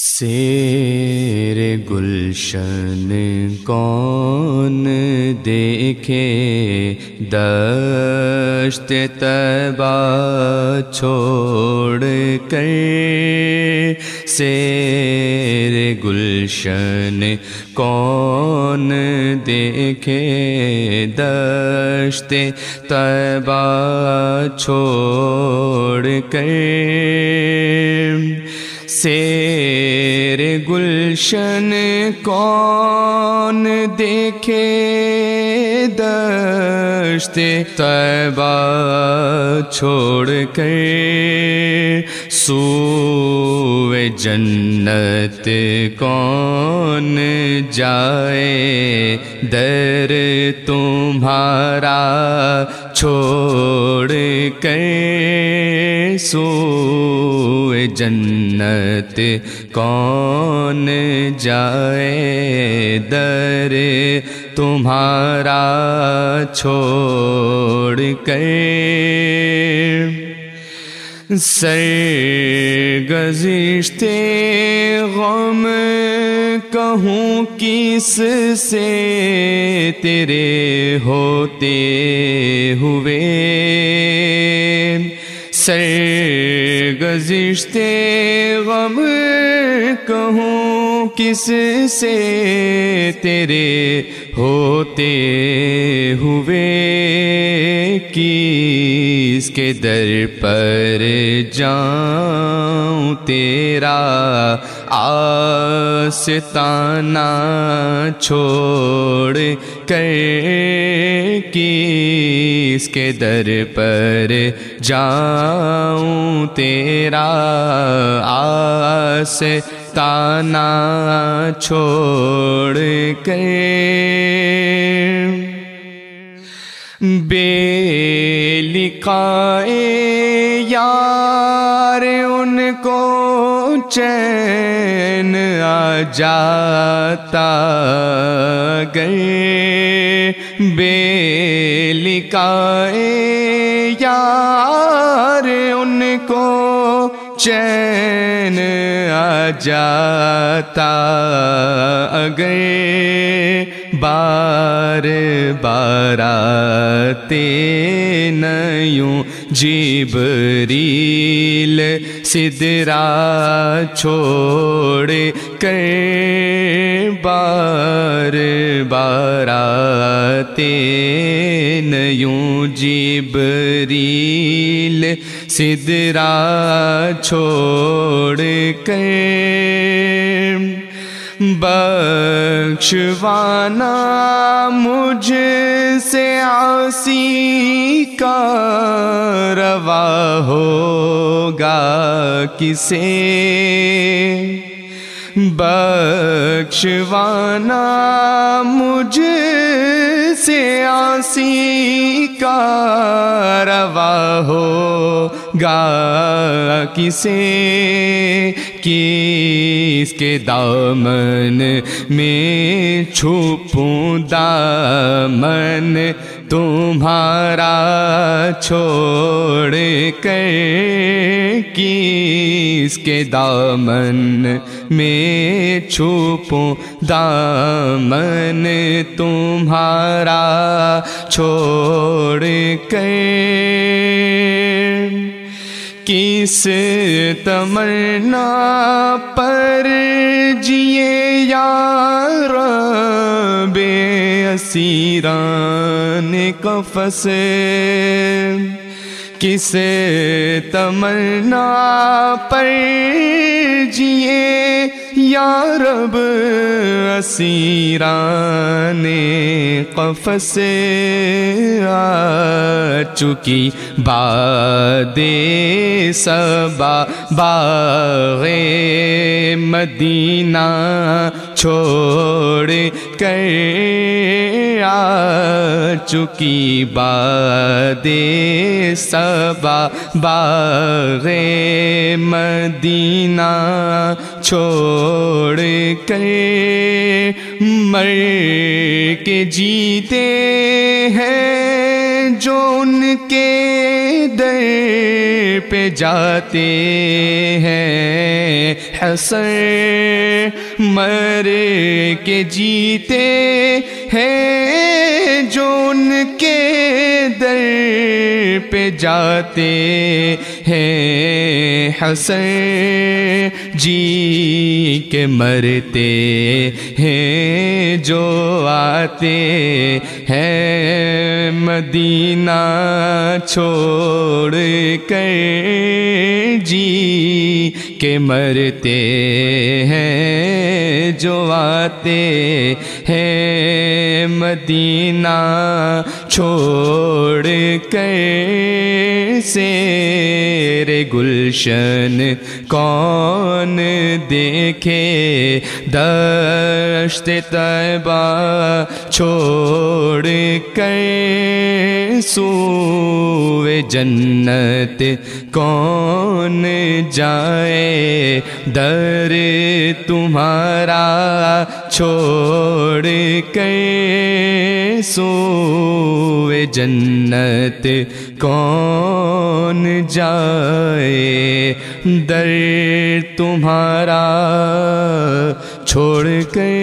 سیر گلشن کون دیکھے دشت طیبہ چھوڑ کر، سیر گلشن کون دیکھے دشت طیبہ چھوڑ کر، سیر گلشن کون دیکھے دشت طیبہ چھوڑ کر، سوئے جنت کون جائے در تمہارا چھوڑ کر، سوئے جنت کون جائے در تمہارا چھوڑ کر، سرگزشت غم کہوں کس سے تیرے ہوتے ہوئے، سرگزشت غم کہوں کس سے تیرے ہوتے ہوئے، کس کے در پر جاؤں تیرا آستانہ چھوڑ کر، کس کے در پر جاؤں تیرا آستانہ چھوڑ کر، بے لقائے یار ان کو چین آ جاتا گئے، بے لقائے یار ان کو چین آ جاتا اگر، بار بار آتے نہ یوں جبریل سدرا چھوڑ کر، بار بار آتے نہ یوں جبریل سدرا چھوڑ کر، بخشوانا مجھ سے عاصی کا روا ہوگا کسے، بخشوانا مجھ سے عاصی کا روا ہوگا کسے، کس کے دامن میں چھپوں دامن تمہارا چھوڑ کر، کس کے دامن میں چھپوں دامن تمہارا چھوڑ کر، کس تمنا پر جیے یا رب اسیران قفس، کس تمنا پر جیے یا رب اسیران قفس، آ چکی باد صبا باغ مدینہ چھوڑ کر، آ چکی باد صبا باغ مدینہ چھوڑ کر، مر کے جیتے ہیں جو ان کے در پہ جاتے ہیں حسر مر کے جیتے ہیں جو ان کے در پہ جاتے ہیں حسر جی کے مرتے ہیں جو آتے ہیں مدینہ چھوڑ کر جی کے مرتے ہیں جو آتے ہیں مدینہ چھوڑ کر سیر گلشن کون دیکھے دشت طیبہ چھوڑ کر سوئے جنت کون جائے در تمہارا چھوڑ کر سوئے جنت کون جائے در تمہارا چھوڑ کر